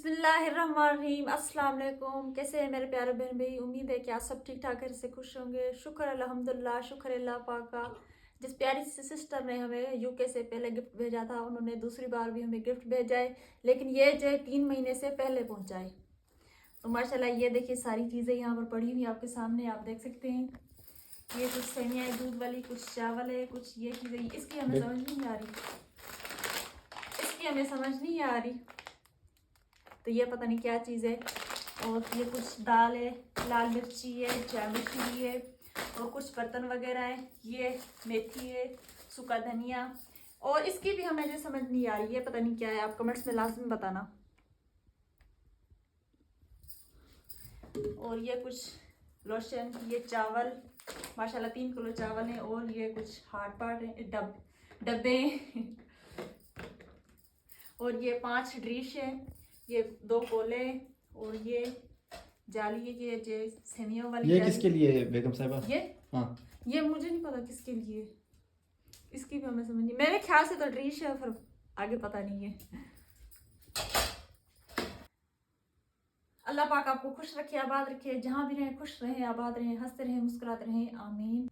बिस्मिल्लाहिर्रहमानिर्रहीम। अस्सलाम वालेकुम। कैसे हैं मेरे प्यारे बहन भाई? उम्मीद है कि आप सब ठीक ठाक घर से खुश होंगे। शुक्र अल्हम्दुलिल्लाह, शुक्र अल्लाह पाक का। जिस प्यारी सी सिस्टर ने हमें यूके से पहले गिफ्ट भेजा था, उन्होंने दूसरी बार भी हमें गिफ्ट भेजा है, लेकिन ये जो है 3 महीने से पहले पहुंचा है। तो माशाल्लाह ये देखिए सारी चीज़ें यहाँ पर पड़ी हुई आपके सामने, आप देख सकते हैं। ये कुछ सेमिया है दूध वाली, कुछ चावल है, कुछ ये चीज़ें। इसकी हमें समझ नहीं आ रही, इसकी हमें समझ नहीं आ रही, तो ये पता नहीं क्या चीज़ है। और ये कुछ दाल है, लाल मिर्ची है, चाय मिर्ची है, और कुछ बर्तन वगैरह है। ये मेथी है, सूखा धनिया, और इसकी भी हमें जो समझ नहीं आ रही है, पता नहीं क्या है। आप कमेंट्स में लाजमी बताना। और ये कुछ लोशन, ये चावल, माशाल्लाह 3 किलो चावल है। और ये कुछ हार्ड पार्ट है, डब्बे और ये 5 डिश है, ये 2 कोले, और ये जाली है, ये जो सेमियों वाली ये जाली। किसके लिए है बेगम साहिबा? ये हाँ, ये मुझे नहीं पता किसके लिए, इसकी भी हमें समझ नहीं। मेरे ख्याल से तो डिश है, फिर आगे पता नहीं है। अल्लाह पाक आपको खुश रखे, आबाद रखे, जहाँ भी रहें खुश रहें, आबाद रहें, हंसते रहें, मुस्कुराते रहें, आमीन।